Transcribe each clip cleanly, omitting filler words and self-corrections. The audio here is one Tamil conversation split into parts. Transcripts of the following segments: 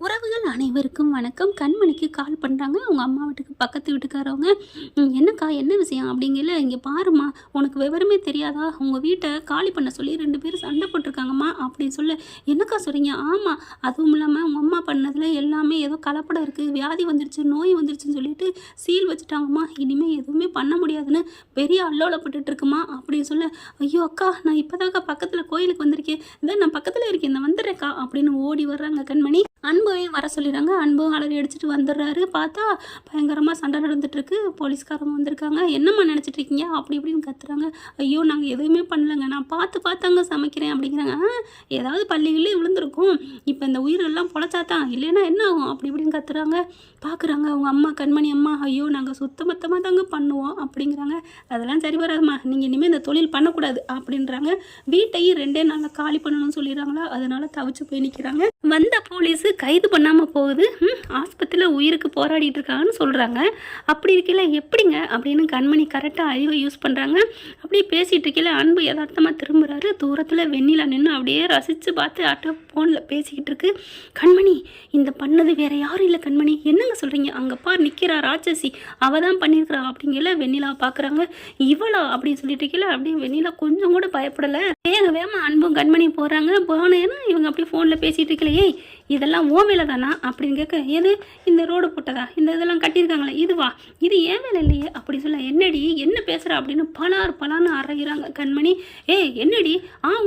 உறவுகள் அனைவருக்கும் வணக்கம். கண்மணிக்கு கால் பண்ணுறாங்க அவங்க அம்மா வீட்டுக்கு பக்கத்து வீட்டுக்காரவங்க. என்னக்கா என்ன விஷயம் அப்படிங்கல, இங்கே பாருமா உனக்கு விவரமே தெரியாதா, உங்கள் வீட்டை காலி பண்ண சொல்லி 2 பேரும் சண்டை போட்டிருக்காங்கம்மா அப்படின்னு சொல்ல. என்னக்கா சொல்கிறீங்க? ஆமாம், அதுவும் இல்லாமல் உங்கள் அம்மா பண்ணதில் எல்லாமே ஏதோ கலப்படம் இருக்குது, வியாதி வந்துருச்சு, நோய் வந்துருச்சுன்னு சொல்லிட்டு சீல் வச்சுட்டாங்கம்மா, இனிமேல் எதுவுமே பண்ண முடியாதுன்னு பெரிய அல்லோலப்பட்டு இருக்குமா அப்படின்னு சொல்ல. ஐயோ அக்கா, நான் இப்போதாக்கா பக்கத்தில் கோயிலுக்கு வந்திருக்கேன், இதான் நான் பக்கத்தில் இருக்கேன், நான் வந்துடுறேக்கா அப்படின்னு ஓடி வர்றாங்க கண்மணி. அன்பையும் வர சொல்லிடுறாங்க. அன்பும் அலறி அடிச்சுட்டு வந்துடுறாரு. பார்த்தா பயங்கரமாக சண்டை நடந்துட்டுருக்கு. போலீஸ்காரங்க வந்திருக்காங்க. என்னம்மா நினச்சிட்டு இருக்கீங்க அப்படி இப்படின்னு கத்துறாங்க. ஐயோ நாங்கள் எதுவுமே பண்ணலைங்க, நான் பார்த்தாங்க சமைக்கிறேன் அப்படிங்கிறாங்க. ஏதாவது பள்ளிகளே விழுந்திருக்கும், இப்போ இந்த உயிரெல்லாம் பொழைச்சாதான், இல்லைன்னா என்ன ஆகும் அப்படி இப்படின்னு கத்துறாங்க. பார்க்குறாங்க அவங்க அம்மா, கண்மணி அம்மா. ஐயோ நாங்கள் சுத்தமத்தமாக தாங்க பண்ணுவோம் அப்படிங்கிறாங்க. அதெல்லாம் சரி வராதுமா, நீங்கள் இனிமேல் இந்த தொழில் பண்ணக்கூடாது அப்படின்றாங்க. வீட்டையும் 2 நாளில் காலி பண்ணணும்னு சொல்லிடுறாங்களா, அதனால் தவிச்சு போய் நிற்கிறாங்க. வந்த போலீஸு கைது பண்ணாமல் போகுது. ஆஸ்பத்திரியில் உயிருக்கு போராடிட்டு இருக்காங்கன்னு சொல்கிறாங்க. அப்படி இருக்கையில எப்படிங்க அப்படின்னு கண்மணி கரெக்டாக அறிவை யூஸ் பண்ணுறாங்க. அப்படியே பேசிகிட்டு இருக்கையில அன்பு யதார்த்தமாக திரும்புகிறாரு. தூரத்தில் வெண்ணிலா நின்று அப்படியே ரசித்து பார்த்து ஆட்டோ ஃபோனில் பேசிக்கிட்டு இருக்கு. கண்மணி, இந்த பண்ணது வேற யாரும் இல்லை கண்மணி, என்னங்க சொல்கிறீங்க, அங்கே பார் நிற்கிறா ராட்சசி, அவள் தான் பண்ணியிருக்கிறா அப்படிங்கல வெண்ணிலாவை பார்க்குறாங்க. இவளா அப்படின்னு சொல்லிட்டு இருக்கையில அப்படியே வெண்ணிலா கொஞ்சம் கூட பயப்படலை. வேகமாக அன்பும் கண்மணி போகிறாங்க. போனேன்னா இவங்க அப்படியே ஃபோனில் பேசிகிட்டு இருக்கலையே, இதெல்லாம் ஓ வேலை தானா அப்படின்னு கேட்க. எது? இந்த ரோடு போட்டதா, இந்த இதெல்லாம் கட்டியிருக்காங்களே இதுவா, இது ஏன் வேலை இல்லையே அப்படி சொல்ல. என்னடி என்ன பேசுகிற அப்படின்னு பலான்னு அரைகிறாங்க கண்மணி. என்னடி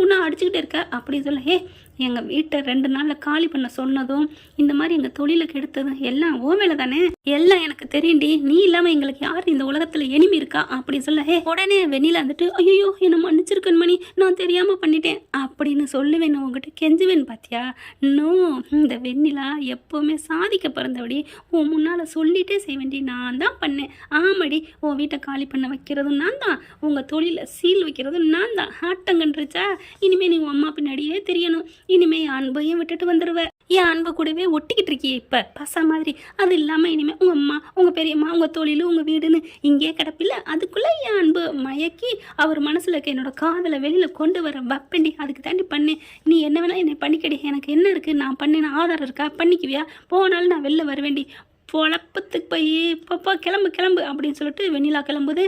உன்னா அடிச்சுக்கிட்டே இருக்க அப்படின்னு சொல்ல. எங்கள் வீட்டை 2 நாளில் காலி பண்ண சொன்னதும் இந்த மாதிரி எங்கள் தொழிலை கெடுத்ததும் எல்லாம் ஓ வேலை தானே, எல்லாம் எனக்கு தெரியும்டி, நீ இல்லாமல் எங்களுக்கு யார் இந்த உலகத்தில் எனிமி இருக்கா அப்படின்னு சொல்ல. உடனே வெண்ணிலா வந்துட்டு ஐயோ என்னை மன்னிச்சிருக்கன் மணி, நான் தெரியாமல் பண்ணிட்டேன் அப்படின்னு சொல்லுவேன், உங்ககிட்ட கெஞ்சுவேன் பார்த்தியா. இன்னும் இந்த வெண்ணிலா எப்போவுமே சாதிக்க பிறந்தபடி உன் முன்னால் சொல்லிட்டே செய்வேண்டி, நான் தான் பண்ணேன். ஆமாடி, உன் வீட்டை காலி பண்ண வைக்கிறதும் நான் தான், உங்கள் தொழிலை சீல் வைக்கிறதும் நான் தான். ஆட்டங்கன்றுச்சா, இனிமேல் நீ உன் அம்மா பின்னாடியே தெரியணும், இனிமே அன்பையும் விட்டுட்டு வந்துடுவ. என் அன்பு கூடவே ஒட்டிக்கிட்டு இருக்கியே இப்போ பசா மாதிரி. அது இல்லாமல் இனிமேல் உங்கள் அம்மா, உங்கள் பெரியம்மா, உங்கள் தொழில், உங்கள் வீடுன்னு இங்கே கிடப்பில்ல, அதுக்குள்ளே என் அன்பு மயக்கி அவர் மனசில் இருக்க என்னோட காதலை வெளியில் கொண்டு வர வப்பண்டி, அதுக்கு தாண்டி பண்ணேன். நீ என்ன வேணால் என்னை பண்ணிக்கடி, எனக்கு என்ன இருக்குது, நான் பண்ணேன் ஆதாரம் இருக்கா, பண்ணிக்குவியா, போனாலும் நான் வெளில வரவேண்டி, பொழப்பத்துக்கு போய் பாப்பா கிளம்பு அப்படின்னு சொல்லிட்டு வெண்ணிலா கிளம்புது.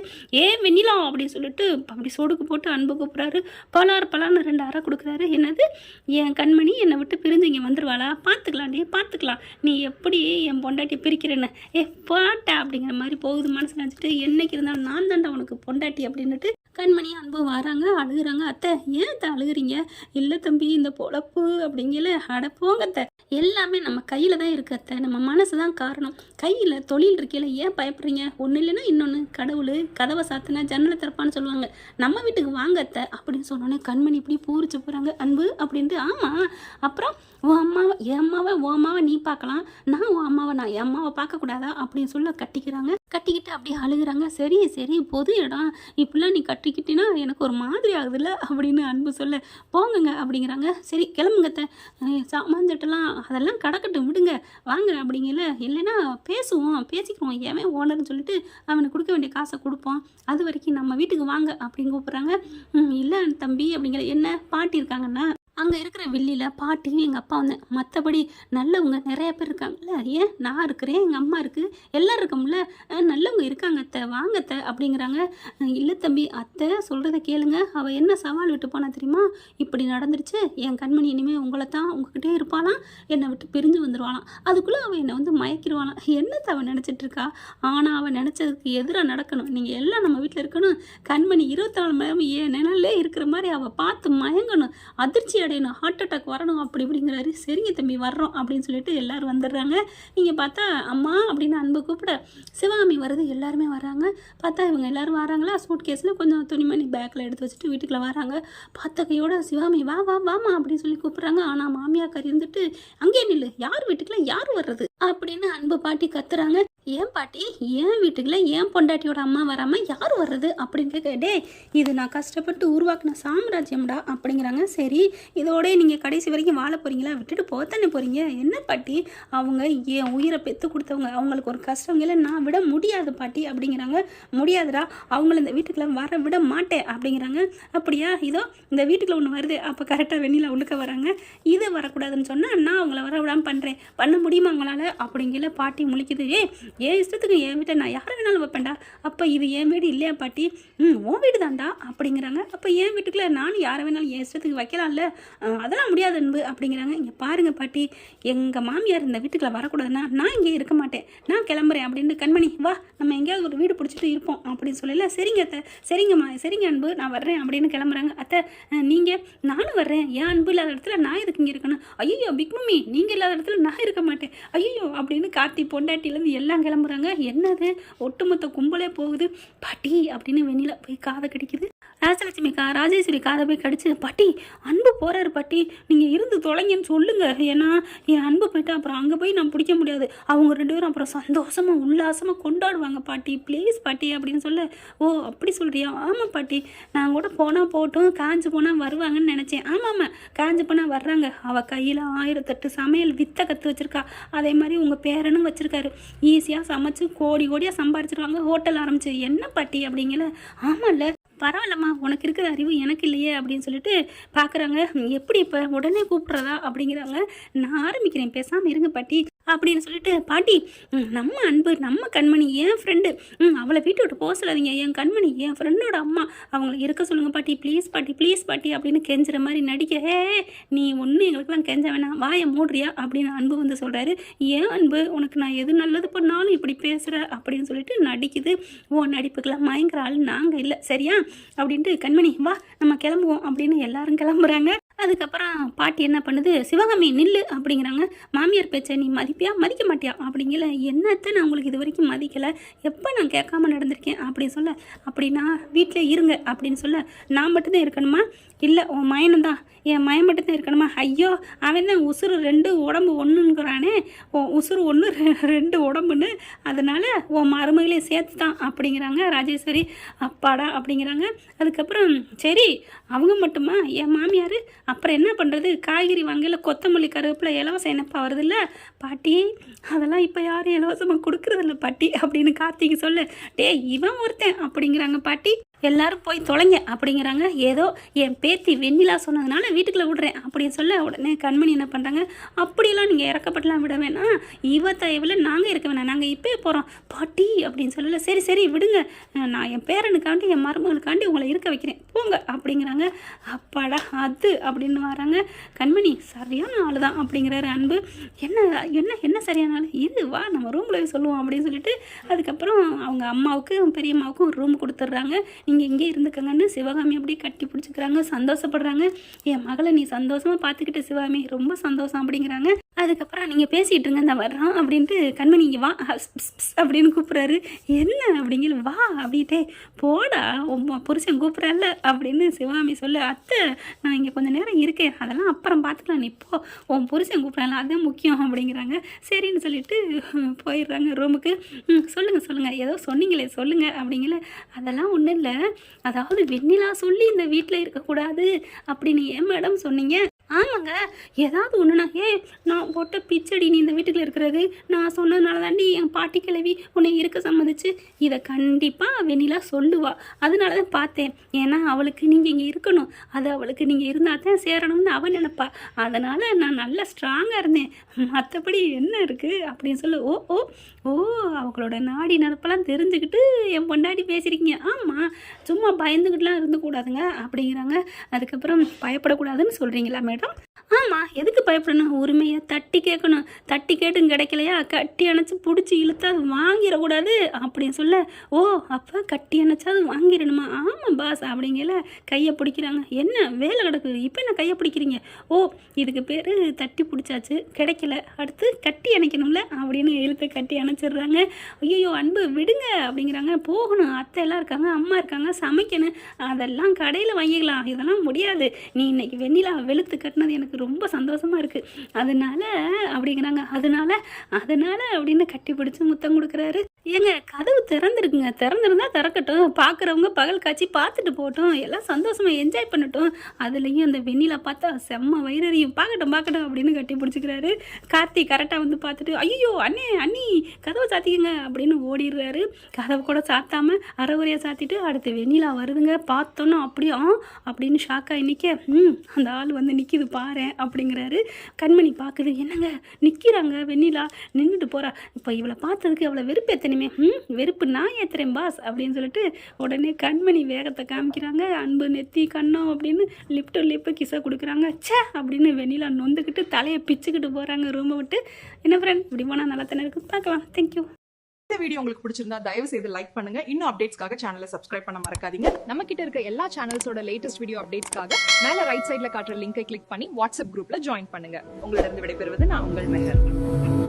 வெண்ணிலா அப்படின்னு சொல்லிட்டு அப்படி சொடுக்கு போட்டு அன்பு கூப்பிட்றாரு. பலான்னு 2 அறை கொடுக்குறாரு. என்னது, என் கண்மணி என்னை விட்டு பிரிஞ்சு இங்கே வந்துடுவாளா, பார்த்துக்கலாம், நீ எப்படி என் பொண்டாட்டி பிரிக்கிறேன்னு பாட்டா அப்படிங்கிற மாதிரி போகுது மனசு நினச்சிட்டு. என்னைக்கு இருந்தாலும் நான் தாண்டா உனக்கு பொண்டாட்டி அப்படின்னுட்டு கண்மணி அன்பு வராங்க. அழுகுறாங்க. அத்தை ஏன் அத்தை அழுகுறீங்க? இல்லை தம்பி, இந்த பொழப்பு அப்படிங்கல அடப்போங்க அத்தை, எல்லாமே நம்ம கையில் தான் இருக்கு அத்தை, நம்ம மனசு தான் காரணம், கையில் தொழில் இருக்கையில் ஏன் பயப்படுறீங்க, ஒன்றும் இல்லைன்னா இன்னொன்று, கடவுள் கதவை சாத்தினா ஜன்னலை திறப்பான்னு சொல்லுவாங்க, நம்ம வீட்டுக்கு வாங்க அத்தை அப்படின்னு சொன்னோன்னே கண்மணி இப்படி பூரிச்சு போகிறாங்க. அன்பு அப்படின்ட்டு. ஆமாம், அப்புறம் உன் அம்மாவை என் அம்மாவை நீ பார்க்கலாம், நான் உன் அம்மாவை என் அம்மாவை பார்க்கக்கூடாதா அப்படின்னு சொல்ல கட்டிக்கிட்டு அப்படியே அழுகுறாங்க. சரி பொது இடம், இப்படிலாம் நீ கட்டிக்கிட்டினா எனக்கு ஒரு மாதிரி ஆகுதுல்ல அப்படின்னு அன்பு சொல்ல. போங்கங்க அப்படிங்கிறாங்க. சரி கிளம்புங்கத்த, சாமான்சட்டெல்லாம் அதெல்லாம் கடக்கட்டும் விடுங்க வாங்க அப்படிங்கல. இல்லைன்னா பேசிக்கிறோம் ஏன் ஓனர்னு சொல்லிட்டு அவனுக்கு கொடுக்க வேண்டிய காசை கொடுப்போம், அது வரைக்கும் நம்ம வீட்டுக்கு வாங்க அப்படின்னு கூப்பிட்றாங்க. இல்லை தம்பி அப்படிங்கிற. என்ன பாட்டி இருக்காங்கன்னா அங்கே இருக்கிற வில்லியில் பாட்டியும் எங்கள் அப்பா வந்தேன், மற்றபடி நல்லவங்க நிறைய பேர் இருக்காங்கல்ல, ஏன் நான் இருக்கிறேன், எங்கள் அம்மா இருக்குது, எல்லோரும் இருக்கோம்ல, நல்லவங்க இருக்காங்க அத்தை, வாங்க அத்தை அப்படிங்கிறாங்க. இல்லை தம்பி, அத்தை சொல்கிறத கேளுங்க, அவள் என்ன சவால் விட்டு போனா தெரியுமா, இப்படி நடந்துருச்சு, என் கண்மணி இனிமேல் உங்களை தான் உங்ககிட்டே இருப்பாளாம், என்னை விட்டு பிரிஞ்சு வந்துடுவாளாம், அதுக்குள்ளே அவள் என்னை வந்து மயக்கிடுவாளாம். என்னத்தை அவள் நினச்சிட்டு இருக்கா, ஆனால் அவள் நினச்சதுக்கு எதிராக நடக்கணும், நீங்கள் எல்லாம் நம்ம வீட்டில் இருக்கணும், கண்மணி 24 மணி நேரம் என் நிழல்லே இருக்கிற மாதிரி அவள் பார்த்து மயங்கணும், அதிர்ச்சி அடையணும், ஹார்ட் அட்டாக் வரணும் அப்படி இப்படிங்கிறாரு. சரிங்க தம்பி வர்றோம் அப்படின்னு சொல்லிட்டு எல்லாரும் வந்துடுறாங்க. நீங்கள் பார்த்தா அம்மா அப்படின்னு அன்பு கூப்பிட சிவகாமி வருது, எல்லாருமே வராங்க. பார்த்தா இவங்க எல்லாரும் வராங்களா, சூட் கேஸில் கொஞ்சம் துணிமணி பேக்கில் எடுத்து வச்சுட்டு வீட்டுக்குள்ளே வராங்க. பார்த்த கையோட சிவகாமி வாமா அப்படின்னு சொல்லி கூப்பிட்றாங்க. ஆனால் மாமியாக்கார் இருந்துட்டு அங்கே நில்லு, யார் வீட்டுக்குள்ள யார் வர்றது அப்படின்னு அன்பு பாட்டி கத்துறாங்க. ஏன் பாட்டி ஏன் வீட்டுக்குள்ள ஏன் பொண்டாட்டியோட அம்மா வராமல் யார் வர்றது அப்படின்னு கேட்டே, இது நான் கஷ்டப்பட்டு உருவாக்குன சாம்ராஜ்யம்டா அப்படிங்கிறாங்க. சரி, இதோட நீங்கள் கடைசி வரைக்கும் வாழ போகிறீங்களா? விட்டுட்டு போத்தானே போகிறீங்க. என்ன பாட்டி, அவங்க என் உயிரை பெற்று கொடுத்தவங்க, அவங்களுக்கு ஒரு கஷ்டங்களை நான் விட முடியாது பாட்டி அப்படிங்கிறாங்க. முடியாதுடா, அவங்கள இந்த வீட்டுக்குள்ள வர விட மாட்டேன் அப்படிங்கிறாங்க. அப்படியா, இதோ இந்த வீட்டுக்குள்ள ஒன்று வருது. அப்போ கரெக்டாக வெண்ணிலா உள்ளுக்க வராங்க. இது வரக்கூடாதுன்னு சொன்னால் நான் அவங்கள வர விடாமல் பண்ணுறேன், பண்ண முடியுமா அவங்களால அப்படிங்கிற பாட்டி முழிக்குது. ஏன் இஷ்டத்துக்கு என் வீட்டை நான் யாரை வேணாலும் வைப்பேன்டா. அப்போ இது என் வீடு இல்லையா பாட்டி? உன் வீடு தான்டா அப்படிங்கிறாங்க. அப்போ என் வீட்டுக்குள்ள நானும் யாரை வேணாலும் என் இஷ்டத்துக்கு வைக்கலாம்ல, அதெல்லாம் முடியாது அன்பு அப்படிங்கிறாங்க. இங்கே பாருங்கள் பாட்டி, எங்கள் மாமியார் இந்த வீட்டுக்குள்ள வரக்கூடாதுன்னா நான் இங்கே இருக்க மாட்டேன், நான் கிளம்புறேன் அப்படின்னு. கண்மணி வா, நம்ம எங்கேயாவது ஒரு வீடு பிடிச்சிட்டு இருப்போம் அப்படின்னு சொல்லல. சரிங்க அத்தை, சரிங்கம்மா, சரிங்க அன்பு, நான் வர்றேன் அப்படின்னு கிளம்புறாங்க. அத்தை நீங்கள், நானும் வர்றேன், என் அன்பு இல்லாத இடத்துல நான் இதுக்கு இங்கே இருக்கணும். ஐயோ பிக் மம்மி, நீங்கள் இல்லாத இடத்துல நான் இருக்க மாட்டேன் ஐயோ அப்படின்னு கார்த்தி பொண்டாட்டிலேருந்து எல்லாம் கிளம்புறாங்க. என்னது, ஒட்டுமொத்த கும்பலே போகுது. பாட்டி அப்படின்னு வெண்ணிலா போய் காதை கடிக்குது. ராஜேஸ்வரி காதை போய் கடிச்சு, பாட்டி அன்பு போறாரு பாட்டி, நீங்கள் இருந்து தொலைங்கன்னு சொல்லுங்க, ஏன்னா என் அன்பு போயிட்டா அப்புறம் அங்கே போய் நான் பிடிக்க முடியாது, அவங்க ரெண்டு பேரும் அப்புறம் சந்தோஷமாக உல்லாசமாக கொண்டாடுவாங்க பாட்டி, ப்ளீஸ் பாட்டி அப்படின்னு சொல்ல. ஓ அப்படி சொல்கிறியா? ஆமாம் பாட்டி, நான் கூட போனால் போட்டும், காஞ்சு போனால் வருவாங்கன்னு நினச்சேன். ஆமாம், காஞ்சு போனால் வர்றாங்க. அவள் கையில் 1008 சமையல் வித்தை கற்று வச்சுருக்கா, அதே மாதிரி உங்கள் பேரனும் வச்சுருக்காரு, ஈஸியாக சமைச்சு கோடியாக சம்பாரிச்சிருவாங்க, ஹோட்டல் ஆரம்பிச்சு. என்ன பாட்டி அப்படிங்கல. ஆமாம்ல, பரவாயில்லம்மா, உனக்கு இருக்கிற அறிவு எனக்கு இல்லையே அப்படின்னு சொல்லிட்டு பார்க்குறாங்க. எப்படி இப்போ உடனே கூப்பிட்றதா அப்படிங்கிறாங்க. நான் ஆரம்பிக்கிறேன், பேசாமல் இருங்க பாட்டி அப்படின்னு சொல்லிட்டு, பாட்டி நம்ம அன்பு, நம்ம கண்மணி, என் ஃப்ரெண்டு, அவளை வீட்டு விட்டு போக சொல்லாதீங்க, என் கண்மணி, என் ஃப்ரெண்டோட அம்மா, அவங்கள இருக்க சொல்லுங்கள் பாட்டி, ப்ளீஸ் பாட்டி, ப்ளீஸ் பாட்டி அப்படின்னு கெஞ்சுற மாதிரி நடிக்க. நீ ஒன்றும் எங்களுக்குலாம் கெஞ்ச வேணாம், வாயை மூடுறியா அப்படின்னு அன்பு வந்து சொல்கிறாரு. ஏன் அன்பு, உனக்கு நான் எது நல்லது பண்ணாலும் இப்படி பேசுகிற அப்படின்னு சொல்லிட்டு நடிக்குது. ஓ நடிப்புக்கெல்லாம் மயங்கிற ஆள் நாங்கள் இல்லை, சரியா அப்படின்ட்டு, கண்மணி வா நம்ம கிளம்புவோம் அப்படின்னு எல்லாரும் கிளம்புறாங்க. அதுக்கப்புறம் பாட்டி என்ன பண்ணுது, சிவகாமி நில்லு அப்படிங்கிறாங்க. மாமியார் பேச்சை நீ மதிப்பியா மதிக்க மாட்டியா அப்படிங்கல. என்னத்தை நான் உங்களுக்கு இது வரைக்கும் மதிக்கலை, எப்போ நான் கேட்காம நடந்திருக்கேன் அப்படின்னு சொல்ல. அப்படின்னா வீட்டில் இருங்க அப்படின்னு சொல்ல. நான் மட்டும்தான் இருக்கணுமா? இல்லை, உன் மயனும் தான், என் மயன் மட்டும்தான் இருக்கணுமா? ஐயோ, அவன் தான் உசுறு 2 உடம்பு ஒன்றுங்கிறானே, உசுறு 1 2 உடம்புன்னு, அதனால் உன் மருமகளையும் சேர்த்து தான் அப்படிங்கிறாங்க ராஜேஸ்வரி. அப்பாடா அப்படிங்கிறாங்க. அதுக்கப்புறம் சரி, அவங்க மட்டுமா, என் மாமியார் அப்புறம் என்ன பண்ணுறது, காய்கறி வாங்கல, கொத்தமல்லி கருவேப்பிலை இலவசம் என்னப்பா வருதில்ல பாட்டி, அதெல்லாம் இப்போ யாரும் இலவசமாக கொடுக்குறதில்ல பாட்டி அப்படின்னு கார்த்திக்கு சொல்ல. இவன் ஒருத்தன் அப்படிங்கிறாங்க பாட்டி. எல்லாரும் போய் தொலைங்க அப்படிங்கிறாங்க. ஏதோ என் பேத்தி வெண்ணிலா சொன்னதுனால வீட்டுக்குள்ளே விடுறேன் அப்படின்னு சொல்ல. உடனே கண்மணி என்ன பண்ணுறாங்க, அப்படியெல்லாம் நீங்கள் இறக்கப்பட்டலாம் விட வேணாம், தயவில் நாங்கள் இருக்க வேணாம், நாங்கள் இப்போ போகிறோம் பாட்டி அப்படின்னு சொல்லலை. சரி சரி விடுங்க, நான் என் பேரனுக்காண்டி என் மருமகளுக்காண்டி உங்களை இருக்க வைக்கிறேன், போங்க அப்படிங்கிறாங்க. அப்பாடா அது அப்படின்னு வராங்க. கண்மணி சரியான ஆள் தான் அப்படிங்கிறாரு அன்பு. என்ன என்ன என்ன சரியான ஆள், இது வா நம்ம ரூமில் சொல்லுவோம் அப்படின்னு சொல்லிட்டு, அதுக்கப்புறம் அவங்க அம்மாவுக்கும் பெரியம்மாவுக்கும் ரூம் கொடுத்துட்றாங்க. நீங்கள் இங்கே இருந்துக்கங்கன்னு சிவகாமி அப்படியே கட்டி பிடிச்சிக்கிறாங்க, சந்தோஷப்படுறாங்க. என் மகளை நீ சந்தோஷமாக பார்த்துக்கிட்ட சிவகாமி, ரொம்ப சந்தோஷம் அப்படிங்கிறாங்க. அதுக்கப்புறம் நீங்கள் பேசிகிட்டு இருங்க, இந்த வர்றான் அப்படின்ட்டு கண்மணி இங்கே வா அப்படின்னு கூப்பிட்றாரு. என்ன அப்படிங்கிற, வா அப்படின்ட்டே, போடா உன் புருஷன் கூப்பிட்றல்ல அப்படின்னு சிவகாமி சொல்ல. அத்தை நான் இங்கே கொஞ்சம் நேரம் இருக்கேன், அதெல்லாம் அப்புறம் பார்த்துக்கலாம், நீ இப்போ உன் புருஷன் கூப்பிட்றல அதுதான் முக்கியம் அப்படிங்கிறாங்க. சரின்னு சொல்லிட்டு போயிடுறாங்க ரூமுக்கு. சொல்லுங்கள் ஏதோ சொன்னீங்களே சொல்லுங்கள் அப்படிங்கல. அதெல்லாம் ஒன்றும் இல்லை, அதாவது வெண்ணிலா சொல்லி இந்த வீட்டில் இருக்கக்கூடாது அப்படின்னு ஏன் மேடம் சொன்னீங்க? ஆமாங்க, ஏதாவது ஒன்றுனா, நான் போட்ட பிச்சடி நீ இந்த வீட்டுக்குள்ள இருக்கிறது, நான் சொன்னதுனால தாண்டி என் பாட்டி கிழவி உன்னை இருக்க சம்மதிச்சு, இதை கண்டிப்பாக வெண்ணிலா சொல்லுவா, அதனால தான் பார்த்தேன், ஏன்னா அவளுக்கு நீங்கள் இங்கே இருக்கணும், அது அவளுக்கு நீங்கள் இருந்தால் தான் சேரணும்னு அவன் நினைப்பா, அதனால் நான் நல்லா ஸ்ட்ராங்காக இருந்தேன், மற்றபடி என்ன இருக்குது அப்படின்னு சொல்ல. ஓ ஓ ஓ அவங்களோட நாடி நடப்பெல்லாம் தெரிஞ்சுக்கிட்டு என் பொண்டாடி பேசியிருக்கீங்க. ஆமாம், சும்மா பயந்துக்கிட்டுலாம் இருந்துக்கூடாதுங்க அப்படிங்கிறாங்க. அதுக்கப்புறம் பயப்படக்கூடாதுன்னு சொல்கிறீங்களா மேடம்? ஆமாம், எதுக்கு பயப்படணும், உரிமையை தட்டி கேட்கணும், தட்டி கேட்டும் கிடைக்கலையா கட்டி அணைச்சி பிடிச்சி இழுத்தா அது வாங்கிடக்கூடாது அப்படின்னு சொல்ல. ஓ அப்போ கட்டி அணைச்சா அது வாங்கிடணுமா? ஆமாம் பாஸ் அப்படிங்கல. கையை பிடிக்கிறாங்க. என்ன வேலை கிடக்கு, இப்போ என்ன கையை பிடிக்கிறீங்க? ஓ இதுக்கு பேர் தட்டி பிடிச்சாச்சு, கிடைக்கல, அடுத்து கட்டி அணைக்கணும்ல அப்படின்னு இழுத்து கட்டி அணைச்சிடுறாங்க. ஐயோ அன்பு விடுங்க அப்படிங்கிறாங்க. போகணும், அத்தை எல்லாம் இருக்காங்க, அம்மா இருக்காங்க, சமைக்கணும், அதெல்லாம் கடையில் வாங்கிக்கலாம், இதெல்லாம் முடியாது, நீ இன்னைக்கு வெண்ணிலா வெளுத்து கட்டினது எனக்கு ரொம்ப சந்தோஷமாக இருக்குது, அதனால அப்படிங்கிறாங்க. அதனால அப்படின்னு கட்டி பிடிச்சி முத்தம் கொடுக்குறாரு. ஏங்க கதவு திறந்துருக்குங்க, திறந்துருந்தா திறக்கட்டும், பார்க்குறவங்க பகல் காட்சி பார்த்துட்டு போகட்டும், எல்லாம் சந்தோஷமாக என்ஜாய் பண்ணட்டும். அதுலேயும் அந்த வெண்ணிலா பார்த்தா செம்ம வயிறறியும், பார்க்கட்டும் அப்படின்னு கட்டி பிடிச்சிக்கிறாரு. கார்த்தி கரெக்டாக வந்து பார்த்துட்டு ஐயோ அண்ணி கதவை சாத்திக்கங்க அப்படின்னு ஓடிடுறாரு. கதவை கூட சாத்தாமல் அரைகுறையாக சாத்திட்டு அடுத்து வெண்ணிலா வருதுங்க. பார்த்தோன்னா அப்படியே அப்படின்னு ஷாக்காகி நிற்க அந்த ஆள் வந்து நிற்கிது பாரு அப்படிங்கிறாரு. கண்மணி பார்க்குது, என்னங்க நிற்கிறாங்க வெண்ணிலா நின்றுட்டு போகிறா, இப்போ இவளை பார்த்ததுக்கு அவளை வெறுப்பேத்தனையுமே வெறுப்பு நான் ஏற்றுறேன் பாஸ் அப்படின்னு சொல்லிட்டு உடனே கண்மணி வேகத்தை காமிக்கிறாங்க. அன்பு நெத்தி கண்ணம் அப்படின்னு லிப் டு லிப்பு கிசை கொடுக்குறாங்க. சே அப்படின்னு வெண்ணிலா நொந்துக்கிட்டு தலையை பிச்சுக்கிட்டு போகிறாங்க ரூமை விட்டு. என்ன ஃப்ரெண்ட் இப்படி போனால் நல்லா தானே இருக்குது. பார்க்கலாம். தேங்க்யூ. இந்த வீடியோ உங்களுக்கு பிடிச்சிருந்தா தயவு செய்து லைக் பண்ணுங்க. இன்னும் அப்டேட்ஸ்க்காக சேனலை சப்ஸ்கிரைப் பண்ண மறக்காதீங்க. நம்ம கிட்ட இருக்க எல்லா சேனல்ஸோட லேட்டஸ்ட் வீடியோ அப்டேட்ஸ்க்காக மேல ரைட் சைடுல காட்டுற லிங்கை கிளிக் பண்ணி வாட்ஸ்அப் குரூப்ல ஜாயின் பண்ணுங்க. உங்களிடம் விடைபெறுவது நான் உங்கள் மெஹர்.